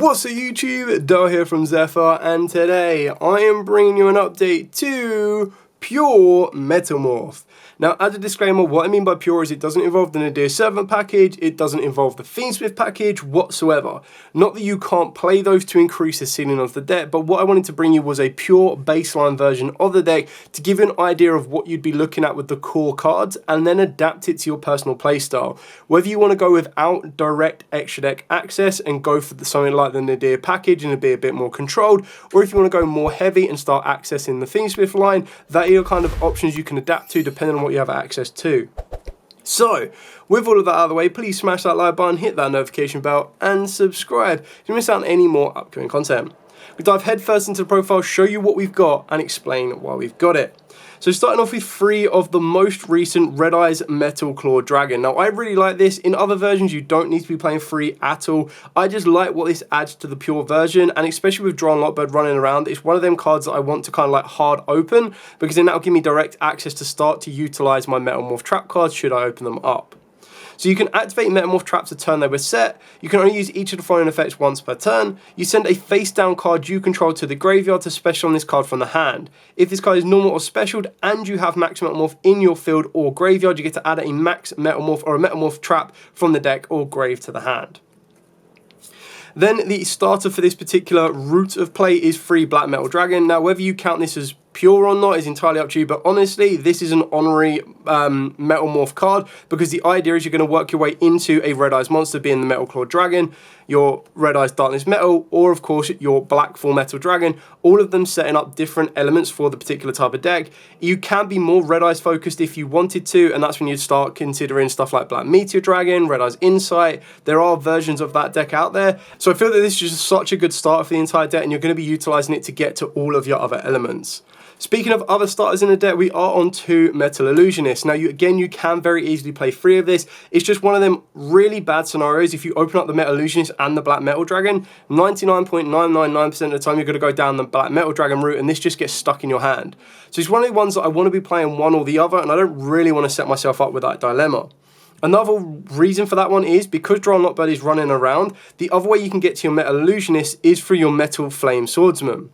What's up YouTube, Dale here from Zephyr, and today I am bringing you an update to Pure Metamorph. Now, as a disclaimer, what I mean by pure is it doesn't involve the Nadir servant package, it doesn't involve the Fiendsmith package whatsoever. Not that you can't play those to increase the ceiling of the deck, but what I wanted to bring you was a pure baseline version of the deck to give you an idea of what you'd be looking at with the core cards and then adapt it to your personal playstyle. Whether you want to go without direct extra deck access and go for something like the Nadir package and be a bit more controlled, or if you want to go more heavy and start accessing the Fiendsmith line, that are your kind of options you can adapt to depending on what you have access to. So, with all of that out of the way, please smash that like button, hit that notification bell, and subscribe to miss out on any more upcoming content. We dive headfirst into the profile, show you what we've got, and explain why we've got it. So starting off with 3 of the most recent Red Eyes Metal Claw Dragon. Now I really like this. In other versions you don't need to be playing 3 at all. I just like what this adds to the pure version, and especially with Drawn Lockbird running around, it's one of them cards that I want to kind of like hard open, because then that'll give me direct access to start to utilize my Metamorph trap cards should I open them up. So you can activate Metamorph traps a turn they were set. You can only use each of the following effects once per turn. You send a face down card you control to the graveyard to special on this card from the hand. If this card is normal or specialed and you have max Metamorph in your field or graveyard, you get to add a max Metamorph or a Metamorph trap from the deck or grave to the hand. Then the starter for this particular route of play is 3 Black Metal Dragon. Now whether you count this as pure or not is entirely up to you, but honestly this is an honorary Metamorph card, because the idea is you're going to work your way into a Red Eyes monster, being the Metal Claw Dragon, your Red Eyes Darkness Metal, or of course your Black Full Metal Dragon, all of them setting up different elements for the particular type of deck. You can be more Red Eyes focused if you wanted to, and that's when you'd start considering stuff like Black Meteor Dragon, Red Eyes Insight. There are versions of that deck out there, so I feel that this is just such a good start for the entire deck, and you're going to be utilizing it to get to all of your other elements. Speaking of other starters in the deck, we are on 2 Metal Illusionists. Now, you can very easily play 3 of this. It's just one of them really bad scenarios. If you open up the Metal Illusionist and the Black Metal Dragon, 99.999% of the time you're going to go down the Black Metal Dragon route, and this just gets stuck in your hand. So it's one of the ones that I want to be playing one or the other, and I don't really want to set myself up with that dilemma. Another reason for that one is because Drawn Lockbird is running around, the other way you can get to your Metal Illusionist is through your Metal Flame Swordsman.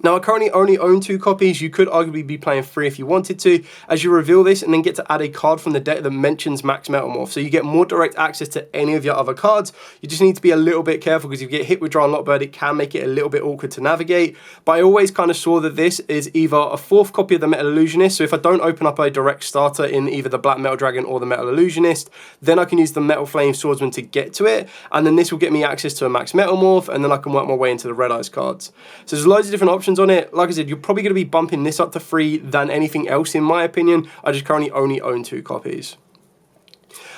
Now I currently only own 2 copies. You could arguably be playing 3 if you wanted to, as you reveal this and then get to add a card from the deck that mentions Max Metamorph. So you get more direct access to any of your other cards. You just need to be a little bit careful, because if you get hit with Drawn Lockbird, it can make it a little bit awkward to navigate. But I always kind of saw that this is either a 4th copy of the Metal Illusionist. So if I don't open up a direct starter in either the Black Metal Dragon or the Metal Illusionist, then I can use the Metal Flame Swordsman to get to it. And then this will get me access to a Max Metamorph, and then I can work my way into the Red Eyes cards. So there's loads of different options on it. Like I said, you're probably going to be bumping this up to 3 than anything else in my opinion. I just currently only own 2 copies.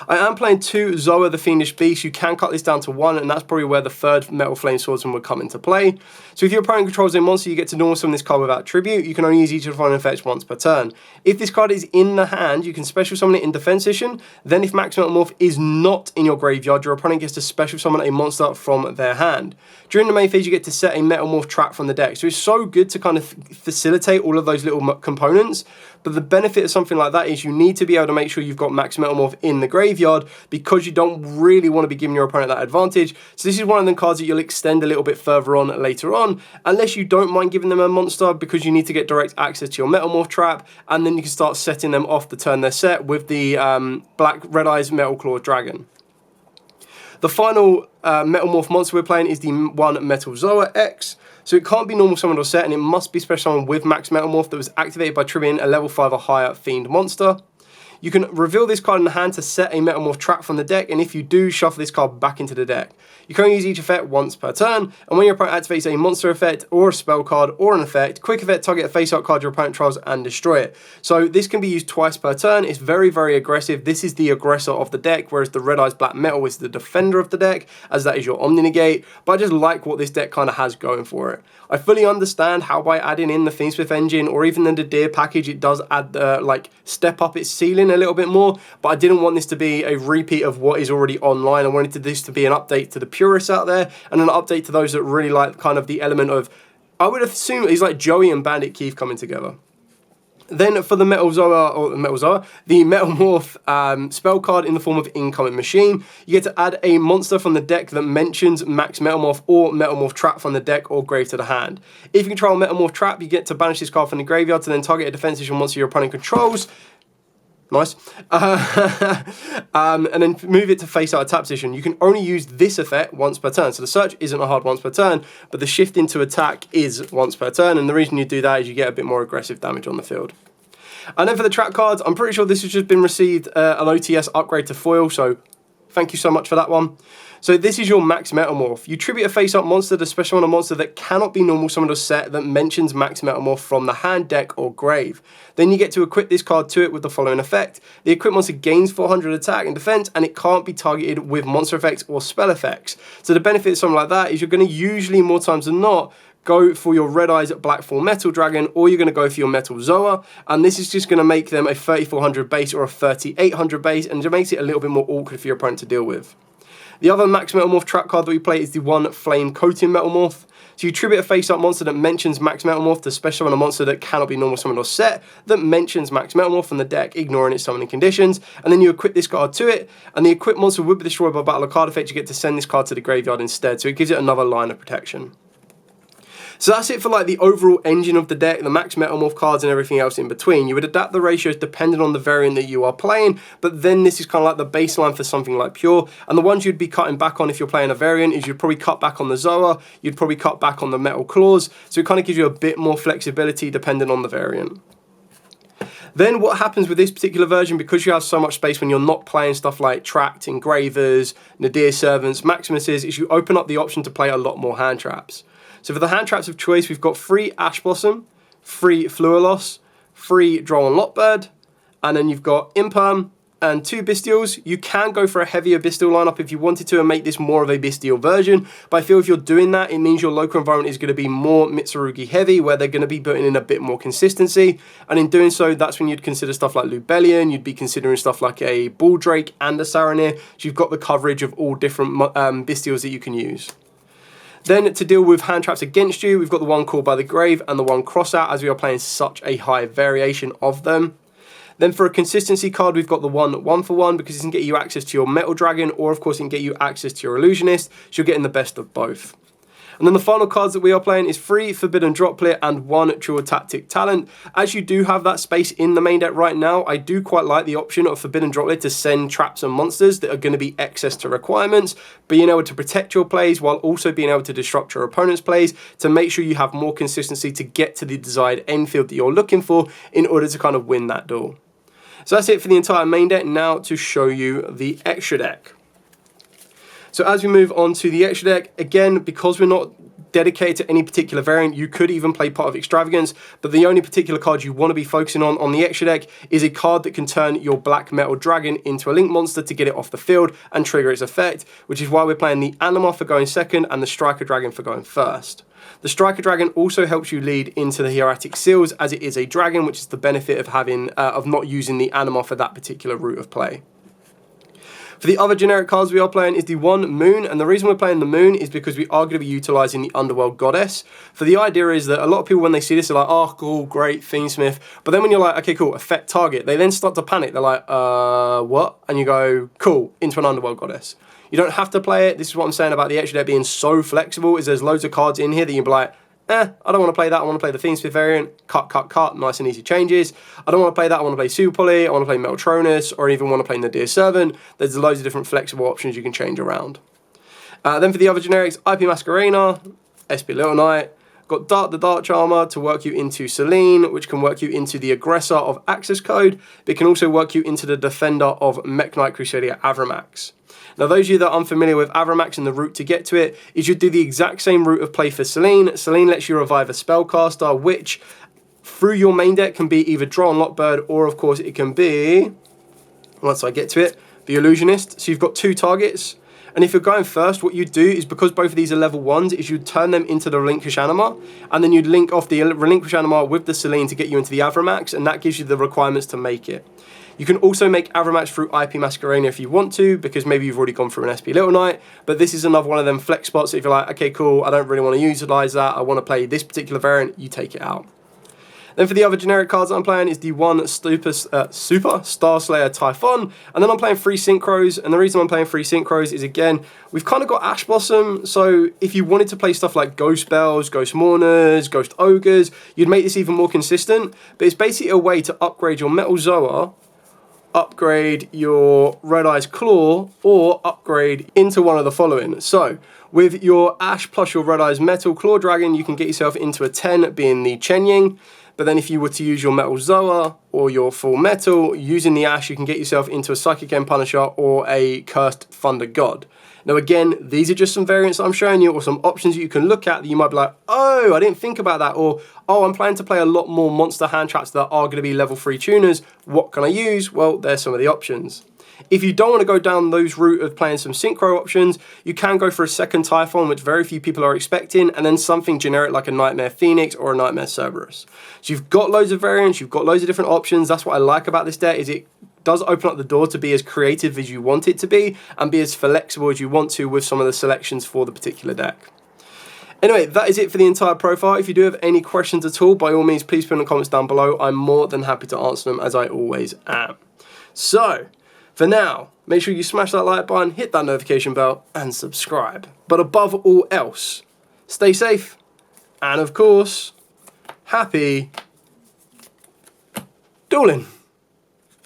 I am playing 2 Zoa the Fiendish Beast. You can cut this down to 1, and that's probably where the 3rd Metal Flame Swordsman would come into play. So if your opponent controls a monster, you get to normal summon this card without tribute. You can only use each of the following effects once per turn. If this card is in the hand, you can special summon it in defense position. Then if Max Metamorph is not in your graveyard, your opponent gets to special summon a monster from their hand. During the main phase, you get to set a Metamorph trap from the deck. So it's so good to kind of facilitate all of those little components. But the benefit of something like that is you need to be able to make sure you've got Max Metamorph in the graveyard, because you don't really want to be giving your opponent that advantage. So this is one of the cards that you'll extend a little bit further on later on, unless you don't mind giving them a monster, because you need to get direct access to your Metamorph trap, and then you can start setting them off the turn they're set with the Black Red Eyes Metal Claw Dragon. The final Metamorph monster we're playing is the 1 Metal Zoa X. So it can't be normal summoned or set, and it must be special summoned with Max Metamorph that was activated by triggering a level 5 or higher Fiend monster. You can reveal this card in the hand to set a Metamorph trap from the deck, and if you do, shuffle this card back into the deck. You can only use each effect once per turn, and when your opponent activates a monster effect or a spell card or an effect, quick effect, target a face-up card your opponent controls and destroy it. So this can be used twice per turn. It's very, very aggressive. This is the aggressor of the deck, whereas the Red Eyes Black Metal is the defender of the deck, as that is your Omni Negate. But I just like what this deck kind of has going for it. I fully understand how by adding in the Fiendsmith engine or even the Nadir package, it does add step up its ceiling a little bit more, but I didn't want this to be a repeat of what is already online. I wanted this to be an update to the purists out there, and an update to those that really like kind of the element of, I would assume, it's like Joey and Bandit Keith coming together. Then for the the Metalmorph spell card in the form of Incoming Machine, you get to add a monster from the deck that mentions Max Metamorph or Metamorph Trap from the deck or grave to the hand. If you control Metamorph Trap, you get to banish this card from the graveyard to then target a defensive monster your opponent controls. Nice. And then move it to face out of tap position. You can only use this effect once per turn. So the search isn't a hard once per turn, but the shift into attack is once per turn. And the reason you do that is you get a bit more aggressive damage on the field. And then for the trap cards, I'm pretty sure this has just been received an OTS upgrade to foil. So thank you so much for that one. So this is your Max Metamorph. You tribute a face-up monster to special on a monster that cannot be normal summoned or set that mentions Max Metamorph from the hand, deck, or grave. Then you get to equip this card to it with the following effect. The equipped monster gains 400 attack and defense, and it can't be targeted with monster effects or spell effects. So the benefit of something like that is you're going to usually, more times than not, go for your Red Eyes Black 4 Metal Dragon, or you're going to go for your Metal Zoa, and this is just going to make them a 3400 base or a 3800 base, and it makes it a little bit more awkward for your opponent to deal with. The other Max Metamorph trap card that we play is the one Flame Coating Metalmorph. So you tribute a face-up monster that mentions Max Metamorph to special on a monster that cannot be normal summoned or set that mentions Max Metamorph from the deck, ignoring its summoning conditions, and then you equip this card to it, and the equipped monster would be destroyed by battle or card effect. You get to send this card to the graveyard instead, so it gives it another line of protection. So that's it for like the overall engine of the deck, the Max Metamorph cards and everything else in between. You would adapt the ratios depending on the variant that you are playing, but then this is kind of like the baseline for something like Pure. And the ones you'd be cutting back on if you're playing a variant is you'd probably cut back on the Zoa, you'd probably cut back on the Metal Claws, so it kind of gives you a bit more flexibility depending on the variant. Then what happens with this particular version, because you have so much space when you're not playing stuff like Tract, Engravers, Nadir Servants, Maximuses, is you open up the option to play a lot more hand traps. So for the hand traps of choice, we've got free Ash Blossom, free Fluolos, free Droll and Lockbird, and then you've got Imperm and 2 Bestials. You can go for a heavier Bestial lineup if you wanted to and make this more of a Bestial version, but I feel if you're doing that, it means your local environment is going to be more Mitsurugi heavy, where they're going to be putting in a bit more consistency, and in doing so, that's when you'd consider stuff like Lubellion, you'd be considering stuff like a Bulldrake and a Saronir, so you've got the coverage of all different Bestials that you can use. Then to deal with hand traps against you, we've got the one Called by the Grave and the one Crossout, as we are playing such a high variation of them. Then for a consistency card, we've got the one 1-for-1, because it can get you access to your Metal Dragon, or of course it can get you access to your Illusionist, so you're getting the best of both. And then the final cards that we are playing is 3 Forbidden Droplet and 1 True Tactic Talent. As you do have that space in the main deck right now, I do quite like the option of Forbidden Droplet to send traps and monsters that are going to be excess to requirements, being able to protect your plays while also being able to disrupt your opponent's plays to make sure you have more consistency to get to the desired end field that you're looking for in order to kind of win that duel. So that's it for the entire main deck. Now to show you the extra deck. So as we move on to the extra deck, again, because we're not dedicated to any particular variant, you could even play Pot of Extravagance, but the only particular card you want to be focusing on the extra deck is a card that can turn your Black Metal Dragon into a Link monster to get it off the field and trigger its effect, which is why we're playing the Animorph for going second and the Striker Dragon for going first. The Striker Dragon also helps you lead into the Hieratic Seals, as it is a dragon, which is the benefit of having of not using the Animorph for that particular route of play. For the other generic cards we are playing is the one Moon, and the reason we're playing the Moon is because we are going to be utilising the Underworld Goddess. For the idea is that a lot of people, when they see this, are like, oh, cool, great, Fiendsmith. But then when you're like, okay, cool, affect target, they then start to panic. They're like, what? And you go, cool, into an Underworld Goddess. You don't have to play it. This is what I'm saying about the extra deck being so flexible, is there's loads of cards in here that you'd be like, I don't want to play that, I want to play the Fiendsmith variant, cut, nice and easy changes. I don't want to play that, I want to play Super Poly, I want to play Meltronus, or even want to play Nadir Servant. There's loads of different flexible options you can change around. Then for the other generics, IP Masquerena, SP Little Knight, got Dart the Dark Charmer to work you into Selene, which can work you into the Aggressor of Access Code, but it can also work you into the Defender of Mech Knight Crusader Avramax. Now, those of you that are unfamiliar with Avramax and the route to get to it, is you do the exact same route of play for Selene. Selene lets you revive a spellcaster, which through your main deck can be either Droll and Lockbird, or of course it can be, once I get to it, the Illusionist. So you've got 2 targets. And if you're going first, what you'd do is, because both of these are level 1s, is you'd turn them into the Relinquish Anima, and then you'd link off the Relinquish Anima with the Selene to get you into the Avramax, and that gives you the requirements to make it. You can also make Avramax through IP Masquerena if you want to, because maybe you've already gone through an SP Little Knight, but this is another one of them flex spots. If you're like, okay, cool, I don't really want to utilize that, I want to play this particular variant, you take it out. Then for the other generic cards I'm playing is the one Super Star Slayer Typhon, and then I'm playing 3 Synchros, and the reason I'm playing 3 Synchros is, again, we've kind of got Ash Blossom, so if you wanted to play stuff like Ghost Bells, Ghost Mourners, Ghost Ogres, you'd make this even more consistent, but it's basically a way to upgrade your Metal Zoa, upgrade your Red Eyes Claw, or upgrade into one of the following. So, with your Ash plus your Red Eyes Metal Claw Dragon, you can get yourself into a 10, being the Chenying. But then if you were to use your Metal Zoa or your Full Metal, using the Ash, you can get yourself into a Psychic End Punisher or a Cursed Thunder God. Now again, these are just some variants that I'm showing you, or some options that you can look at that you might be like, oh, I didn't think about that, or oh, I'm planning to play a lot more monster hand traps that are going to be level 3 tuners. What can I use? Well, there's some of the options. If you don't want to go down those route of playing some synchro options, you can go for a second Typhon, which very few people are expecting, and then something generic like a Nightmare Phoenix or a Nightmare Cerberus. So you've got loads of variants, you've got loads of different options. That's what I like about this deck, is it does open up the door to be as creative as you want it to be, and be as flexible as you want to with some of the selections for the particular deck. Anyway, that is it for the entire profile. If you do have any questions at all, by all means, please put in the comments down below. I'm more than happy to answer them, as I always am. So, for now, make sure you smash that like button, hit that notification bell, and subscribe. But above all else, stay safe, and of course, happy dueling.